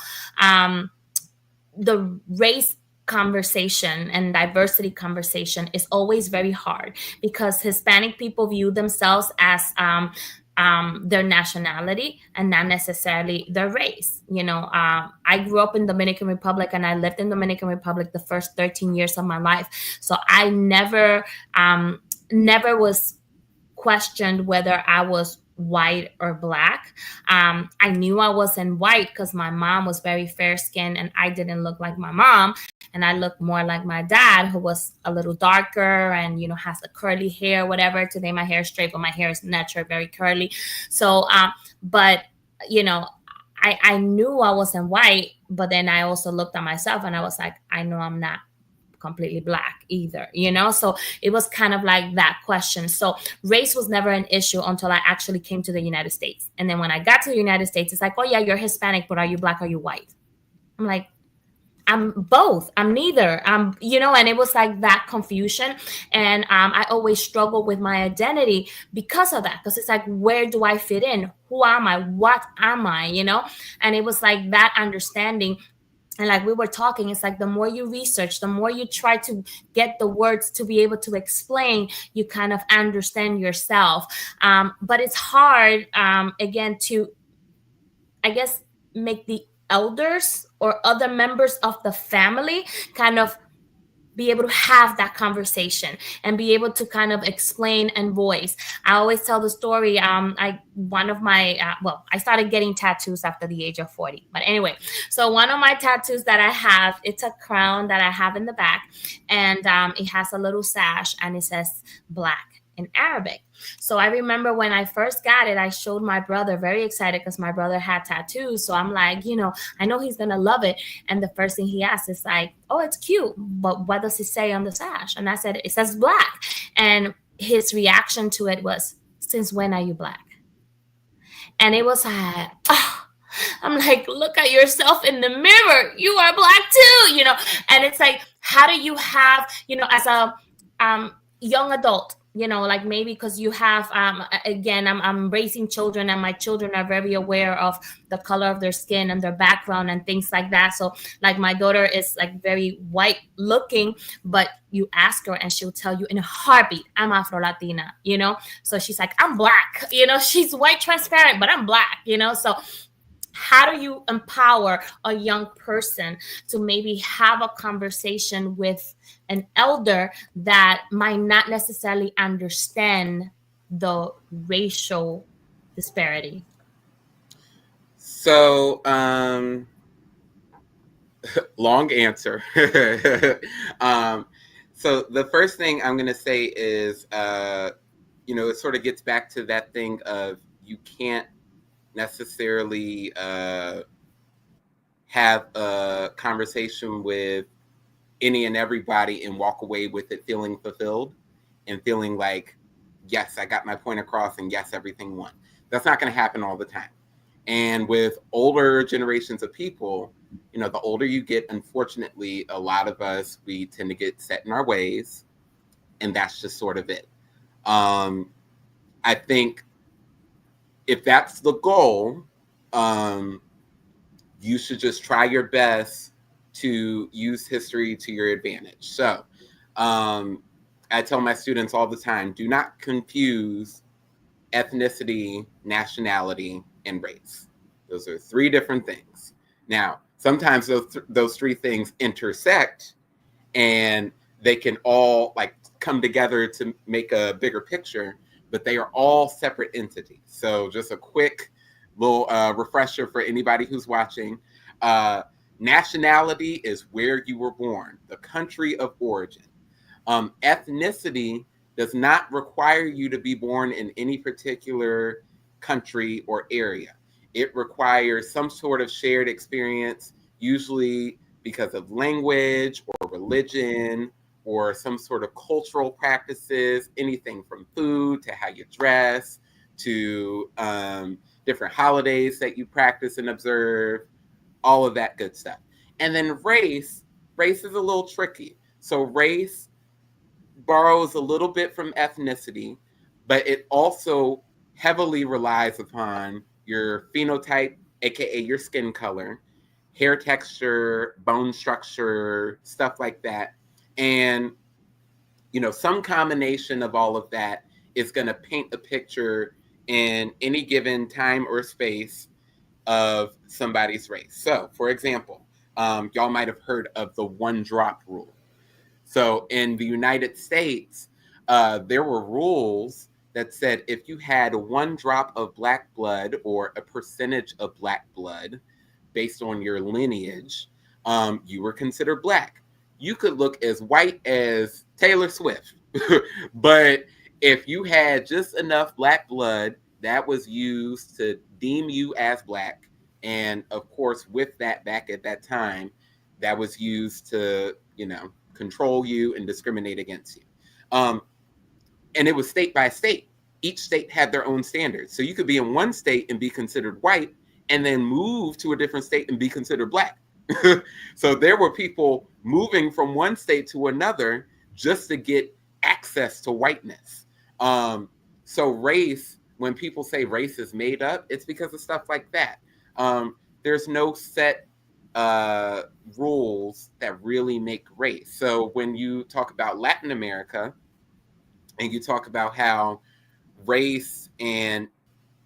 The race conversation and diversity conversation is always very hard because Hispanic people view themselves as their nationality and not necessarily their race. I grew up in Dominican Republic and I lived in Dominican Republic the first 13 years of my life. So I never was questioned whether I was white or black. I knew I wasn't white because my mom was very fair skinned and I didn't look like my mom. And I looked more like my dad, who was a little darker and, has a curly hair, whatever. Today my hair is straight, but my hair is natural, very curly. So, but, I knew I wasn't white, but then I also looked at myself and I was like, I know I'm not completely black either, so it was kind of like that question. So race was never an issue until I actually came to the United States. And then when I got to the United States, it's like, oh yeah, you're Hispanic, but are you black, are you white? I'm like, I'm both, I'm neither. And it was like that confusion. And I always struggle with my identity because of that, because it's like, where do I fit in? Who am I? What am I? And it was like that understanding. And like we were talking, it's like the more you research, the more you try to get the words to be able to explain, you kind of understand yourself. But it's hard, again, to, I guess, make the elders or other members of the family kind of be able to have that conversation and be able to kind of explain and voice. I always tell the story. I started getting tattoos after the age of 40. But anyway, so one of my tattoos that I have, it's a crown that I have in the back, and it has a little sash, and it says black in Arabic. So I remember when I first got it, I showed my brother, very excited because my brother had tattoos. So I'm like, I know he's going to love it. And the first thing he asked is like, oh, it's cute, but what does it say on the sash? And I said, it says black. And his reaction to it was, since when are you black? And it was like, oh. I'm like, look at yourself in the mirror. You are black too, And it's like, how do you have, as a young adult, like maybe because you have, again, I'm raising children, and my children are very aware of the color of their skin and their background and things like that. So like my daughter is like very white looking, but you ask her and she'll tell you in a heartbeat, I'm Afro Latina, So she's like, I'm black, she's white transparent, but I'm black, So how do you empower a young person to maybe have a conversation with an elder that might not necessarily understand the racial disparity? So, long answer. So the first thing I'm going to say is, it sort of gets back to that thing of you can't necessarily have a conversation with any and everybody and walk away with it feeling fulfilled and feeling like, yes, I got my point across, and yes, everything won. That's not going to happen all the time. And with older generations of people, the older you get, unfortunately, a lot of us, we tend to get set in our ways, and that's just sort of it. I think if that's the goal, you should just try your best to use history to your advantage. So I tell my students all the time, do not confuse ethnicity, nationality, and race. Those are three different things. Now, sometimes those three things intersect, and they can all like come together to make a bigger picture, but they are all separate entities. So just a quick little refresher for anybody who's watching. Nationality is where you were born, the country of origin. Ethnicity does not require you to be born in any particular country or area. It requires some sort of shared experience, usually because of language or religion or some sort of cultural practices, anything from food to how you dress to different holidays that you practice and observe, all of that good stuff. And then race is a little tricky. So race borrows a little bit from ethnicity, but it also heavily relies upon your phenotype, aka your skin color, hair texture, bone structure, stuff like that. And some combination of all of that is going to paint a picture in any given time or space of somebody's race. So, for example, y'all might have heard of the one drop rule. So in the United States, there were rules that said if you had 1 drop of black blood or a percentage of black blood based on your lineage, you were considered black. You could look as white as Taylor Swift, but if you had just enough black blood, that was used to deem you as black. And of course, with that, back at that time, that was used to, control you and discriminate against you. And it was state by state. Each state had their own standards. So you could be in one state and be considered white and then move to a different state and be considered black. So there were people moving from one state to another just to get access to whiteness. So race, when people say race is made up, it's because of stuff like that. There's no set rules that really make race. So when you talk about Latin America and you talk about how race and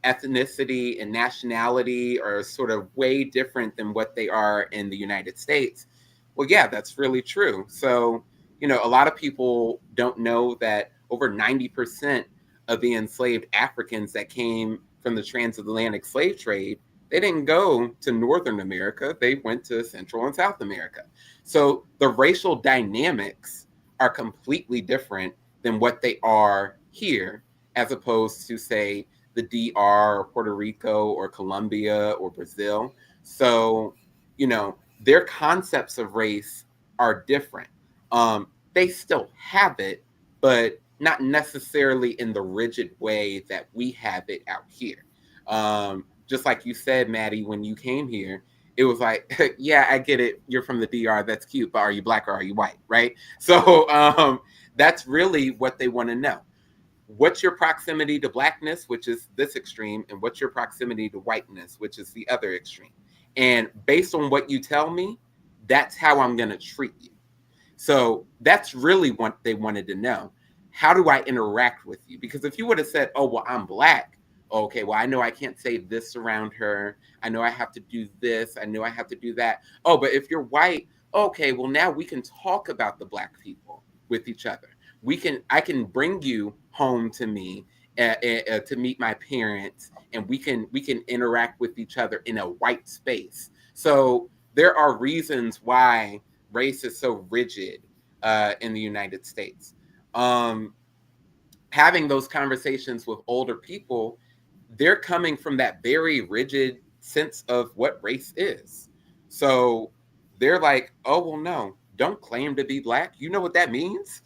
ethnicity and nationality are sort of way different than what they are in the United States, well, yeah, that's really true. So, a lot of people don't know that over 90% of the enslaved Africans that came from the transatlantic slave trade, they didn't go to Northern America. They went to Central and South America. So the racial dynamics are completely different than what they are here, as opposed to, say, the DR or Puerto Rico or Colombia or Brazil. So, their concepts of race are different. They still have it, but not necessarily in the rigid way that we have it out here. Just like you said, Maddie, when you came here, it was like, yeah, I get it. You're from the DR. That's cute. But are you black or are you white? Right. So that's really what they want to know. What's your proximity to blackness, which is this extreme, and what's your proximity to whiteness, which is the other extreme? And based on what you tell me, that's how I'm going to treat you. So that's really what they wanted to know. How do I interact with you? Because if you would have said, oh, well, I'm black. Okay, well, I know I can't say this around her. I know I have to do this. I know I have to do that. Oh, but if you're white, okay, well, now we can talk about the black people with each other. I can bring you home to me to meet my parents, and we can interact with each other in a white space. So there are reasons why race is so rigid in the United States. Having those conversations with older people, they're coming from that very rigid sense of what race is. So they're like, oh, well, no, don't claim to be black. You know what that means?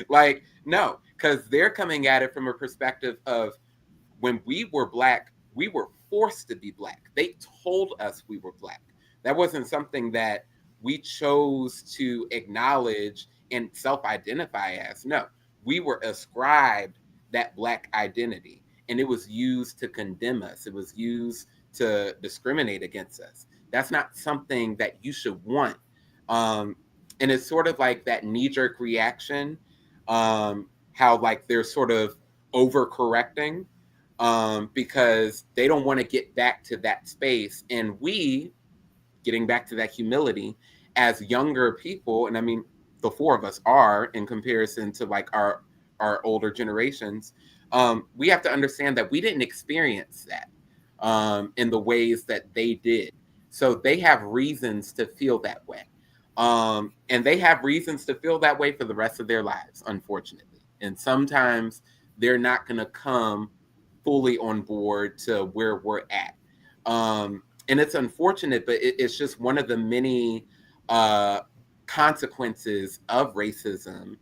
Like, no, because they're coming at it from a perspective of when we were black, we were forced to be black. They told us we were black. That wasn't something that we chose to acknowledge and self-identify as. No, we were ascribed that black identity, and it was used to condemn us. It was used to discriminate against us. That's not something that you should want. And it's sort of like that knee-jerk reaction, how like they're sort of overcorrecting because they don't want to get back to that space. And we, getting back to that humility, as younger people, and I mean, the four of us are in comparison to like our older generations, we have to understand that we didn't experience that in the ways that they did. So they have reasons to feel that way. And they have reasons to feel that way for the rest of their lives, unfortunately. And sometimes they're not going to come fully on board to where we're at. And it's unfortunate, but it's just one of the many consequences of racism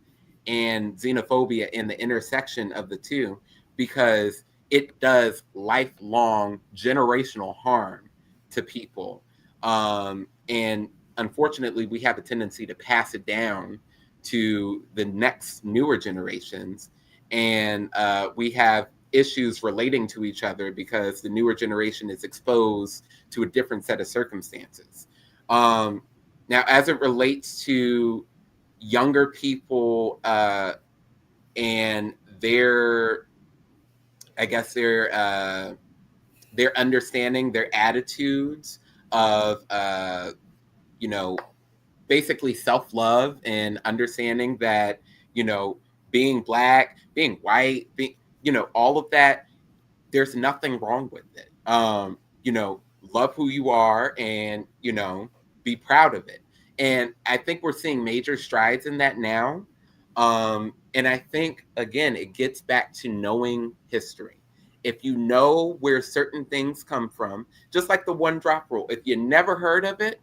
and xenophobia and the intersection of the two, because it does lifelong generational harm to people. And unfortunately, we have a tendency to pass it down to the next newer generations. And we have issues relating to each other because the newer generation is exposed to a different set of circumstances. Now, as it relates to younger people and their, I guess their understanding, their attitudes of, basically self-love and understanding that, being black, being white, all of that, there's nothing wrong with it. Love who you are and, be proud of it. And I think we're seeing major strides in that now. And I think, again, it gets back to knowing history. If you know where certain things come from, just like the one drop rule, if you never heard of it,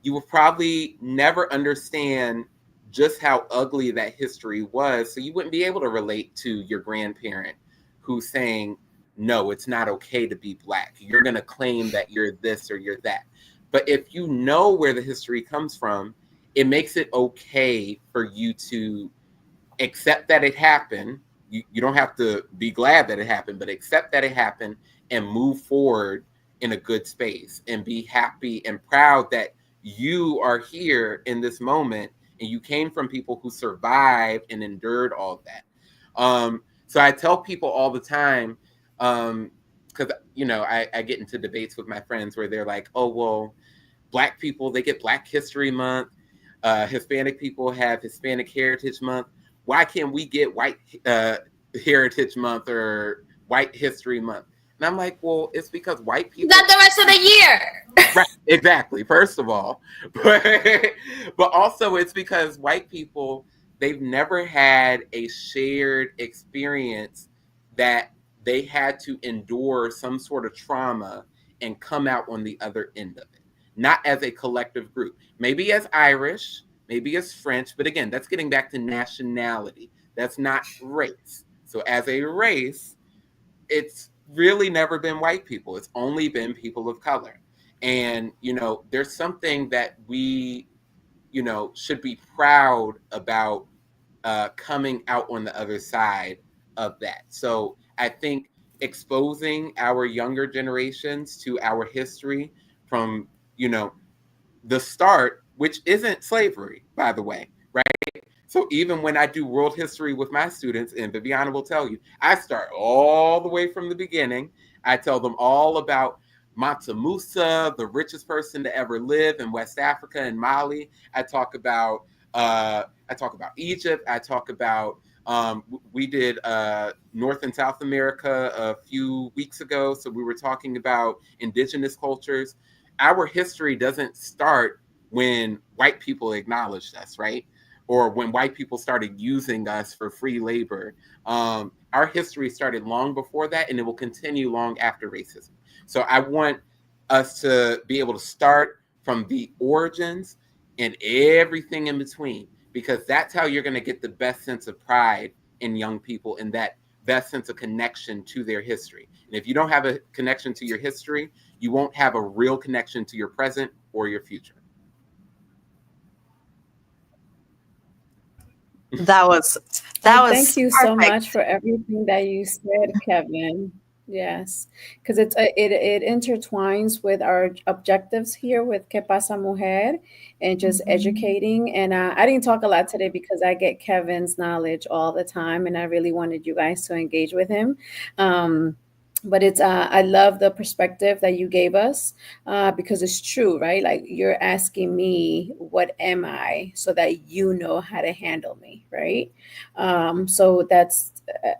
you will probably never understand just how ugly that history was. So you wouldn't be able to relate to your grandparent who's saying, no, it's not okay to be black. You're going to claim that you're this or you're that. But if you know where the history comes from, it makes it okay for you to accept that it happened. You don't have to be glad that it happened, but accept that it happened and move forward in a good space and be happy and proud that you are here in this moment and you came from people who survived and endured all of that. So I tell people all the time, because I get into debates with my friends where they're like, oh, well, Black people, they get Black History Month. Hispanic people have Hispanic Heritage Month. Why can't we get White Heritage Month or White History Month? And I'm like, well, it's because white people got the rest of the year. Right, exactly. First of all, but also it's because white people, they've never had a shared experience that they had to endure some sort of trauma and come out on the other end of it, not as a collective group, maybe as Irish, maybe as French, but again, that's getting back to nationality. That's not race. So as a race, it's really never been white people. It's only been people of color. And, there's something that we, should be proud about coming out on the other side of that. So I think exposing our younger generations to our history from, the start, which isn't slavery, by the way, right? So even when I do world history with my students, and Viviana will tell you, I start all the way from the beginning. I tell them all about Mansa Musa, the richest person to ever live in West Africa and Mali. I talk about Egypt. I talk about we did North and South America a few weeks ago. So we were talking about indigenous cultures. Our history doesn't start when white people acknowledged us, right? Or when white people started using us for free labor. Our history started long before that, and it will continue long after racism. So I want us to be able to start from the origins and everything in between, because that's how you're going to get the best sense of pride in young people and that best sense of connection to their history. And if you don't have a connection to your history, you won't have a real connection to your present or your future. That was Thank you so perfect. much for everything that you said, Kevin. Yes, because it intertwines with our objectives here with Que Pasa Mujer and just educating. And I didn't talk a lot today because I get Kevin's knowledge all the time, and I really wanted you guys to engage with him. But it's I love the perspective that you gave us because it's true, right? Like you're asking me, what am I, so that you know how to handle me, right? So that's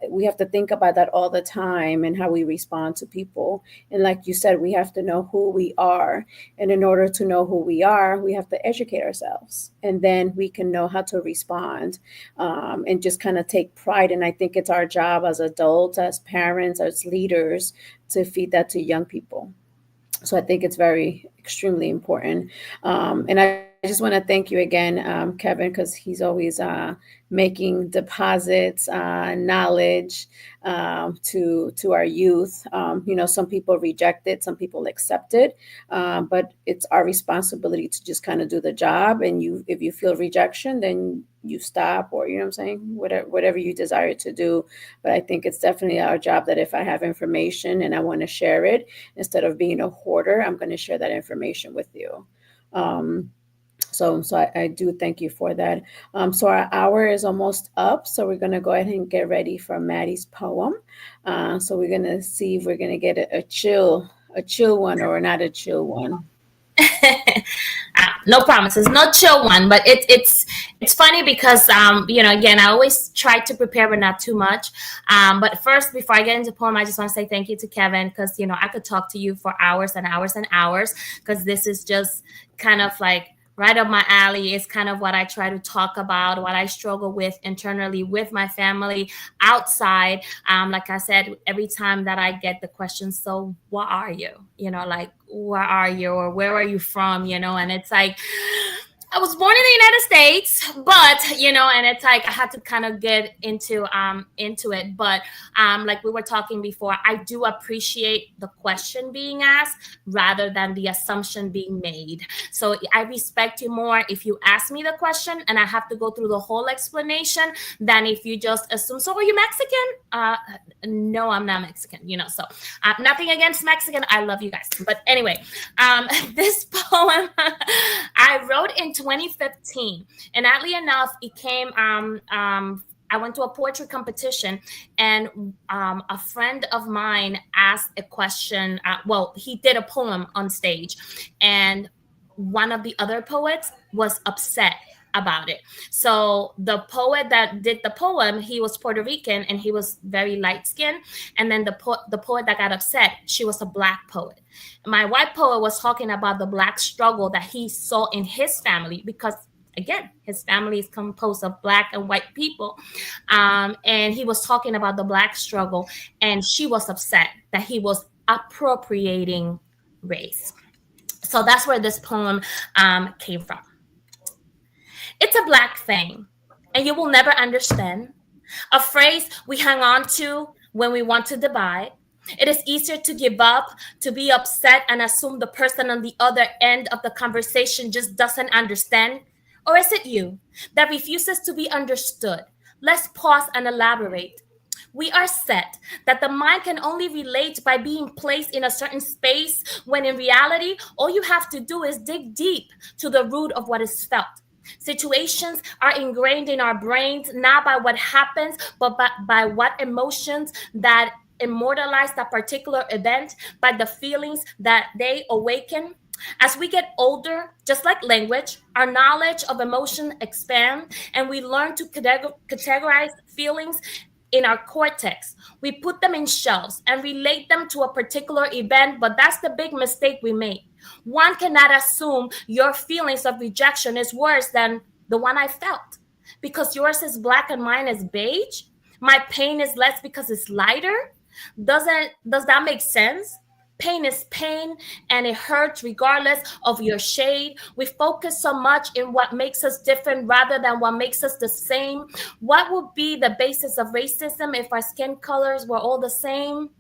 we have to think about that all the time and how we respond to people. And like you said, we have to know who we are, and in order to know who we are, we have to educate ourselves, and then we can know how to respond and just kind of take pride. And I think it's our job as adults, as parents, as leaders, to feed that to young people. So I think it's very extremely important. And I just want to thank you again, Kevin, because he's always making deposits, knowledge to our youth. Some people reject it, some people accept it, but it's our responsibility to just kind of do the job. And if you feel rejection, then you stop, or what I'm saying, whatever you desire to do. But I think it's definitely our job that if I have information and I want to share it, instead of being a hoarder, I'm going to share that information with you. So I do thank you for that. So our hour is almost up. So we're going to go ahead and get ready for Maddie's poem. So we're going to see if we're going to get a chill one or not a chill one. No promises, no chill one, but it's funny because again, I always try to prepare but not too much. But first, before I get into the poem, I just want to say thank you to Kevin, because I could talk to you for hours and hours and hours, because this is just kind of like right up my alley. Is kind of what I try to talk about, what I struggle with internally with my family, outside. Like I said, every time that I get the question, so what are you? Like, where are you, or where are you from? And it's like, I was born in the United States, but and it's like I had to kind of get into it. But like we were talking before, I do appreciate the question being asked rather than the assumption being made. So I respect you more if you ask me the question and I have to go through the whole explanation than if you just assume. So are you Mexican? No, I'm not Mexican. So nothing against Mexican. I love you guys. But anyway, this poem I wrote in 2015, and oddly enough, it came. I went to a poetry competition, and a friend of mine asked a question. Well, he did a poem on stage, and one of the other poets was upset about it. So the poet that did the poem, he was Puerto Rican and he was very light skinned. And then the poet that got upset, she was a Black poet. My white poet was talking about the Black struggle that he saw in his family, because again, his family is composed of Black and white people. And he was talking about the Black struggle, and she was upset that he was appropriating race. So that's where this poem came from. It's a Black thing, and you will never understand. A phrase we hang on to when we want to divide. It is easier to give up, to be upset, and assume the person on the other end of the conversation just doesn't understand. Or is it you that refuses to be understood? Let's pause and elaborate. We are set that the mind can only relate by being placed in a certain space, when in reality, all you have to do is dig deep to the root of what is felt. Situations are ingrained in our brains not by what happens, but by what emotions that immortalize that particular event, by the feelings that they awaken. As we get older, just like language, our knowledge of emotion expands, and we learn to categorize feelings in our cortex. We put them in shelves and relate them to a particular event, but that's the big mistake we make. One cannot assume your feelings of rejection is worse than the one I felt. Because yours is Black and mine is beige, my pain is less because it's lighter. Does that make sense? Pain is pain, and it hurts regardless of your shade. We focus so much in what makes us different rather than what makes us the same. What would be the basis of racism if our skin colors were all the same?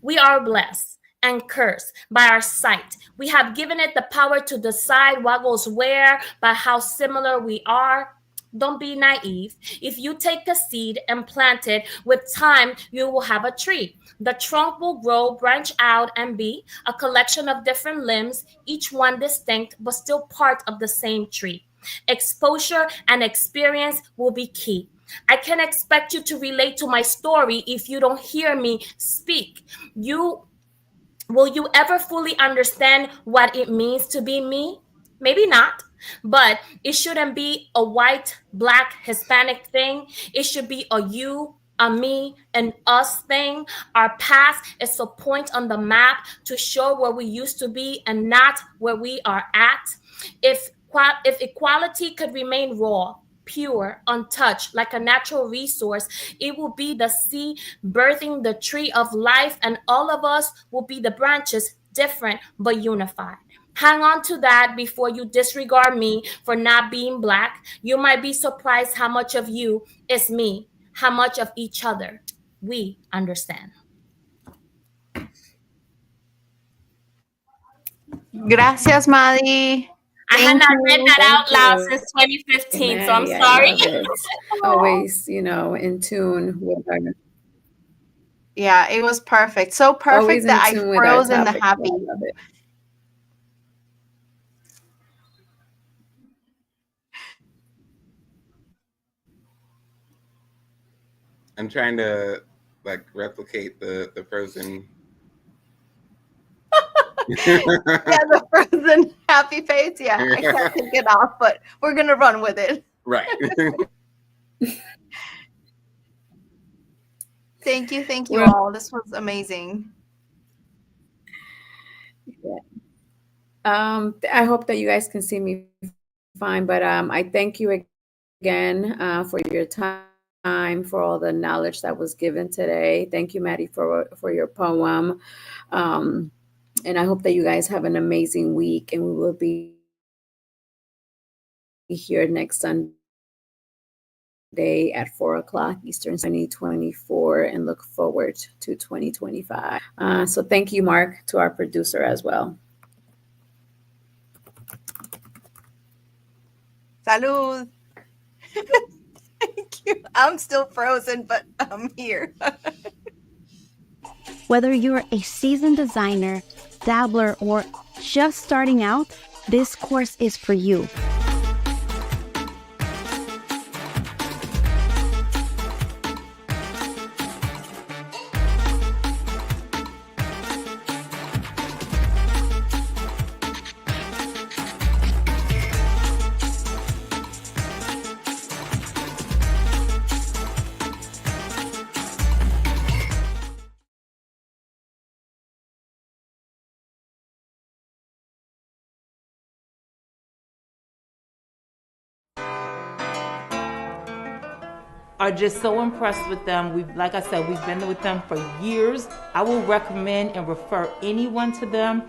We are blessed and cursed by our sight. We have given it the power to decide what goes where by how similar we are. Don't be naive. If you take a seed and plant it, with time, you will have a tree. The trunk will grow, branch out, and be a collection of different limbs, each one distinct, but still part of the same tree. Exposure and experience will be key. I can expect you to relate to my story if you don't hear me speak. Will you ever fully understand what it means to be me? Maybe not, but it shouldn't be a white, Black, Hispanic thing. It should be a you, a me, and us thing. Our past is a point on the map to show where we used to be and not where we are at. If equality could remain raw, pure, untouched, like a natural resource, it will be the sea birthing the tree of life, and all of us will be the branches, different but unified. Hang on to that before you disregard me for not being Black. You might be surprised how much of you is me, how much of each other we understand. Gracias, Maddie. I had Thank not read you. that out Thank loud you, since 2015, so I'm Maddie. I sorry. love it. Always, in tune with our Yeah, it was perfect. So always perfect in that I tune with our froze in the topic. happy. I love it. I'm trying to replicate the frozen. Yeah, the frozen happy face. Yeah, I can't take it off, but we're gonna run with it. Right. Thank you Well, all. This was amazing. I hope that you guys can see me fine, but I thank you again for your time, for all the knowledge that was given today. Thank you, Maddie, for your poem. And I hope that you guys have an amazing week, and we will be here next Sunday at 4:00 Eastern 2024, and look forward to 2025. So thank you, Mark, to our producer as well. Salud. Thank you. I'm still frozen, but I'm here. Whether you're a seasoned designer, dabbler, or just starting out, this course is for you. are just so impressed with them. Like I said, we've been with them for years. I will recommend and refer anyone to them.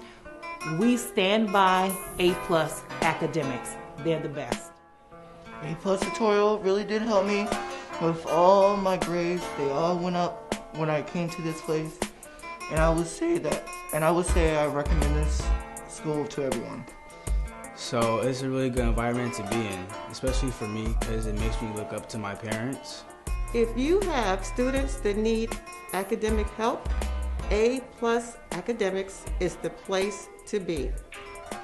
We stand by A+ academics. They're the best. A+ tutorial really did help me with all my grades. They all went up when I came to this place. And I would say I recommend this school to everyone. So it's a really good environment to be in, especially for me because it makes me look up to my parents. If you have students that need academic help, A+ Academics is the place to be.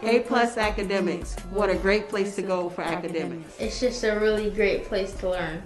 A+ Academics, what a great place to go for academics. It's just a really great place to learn.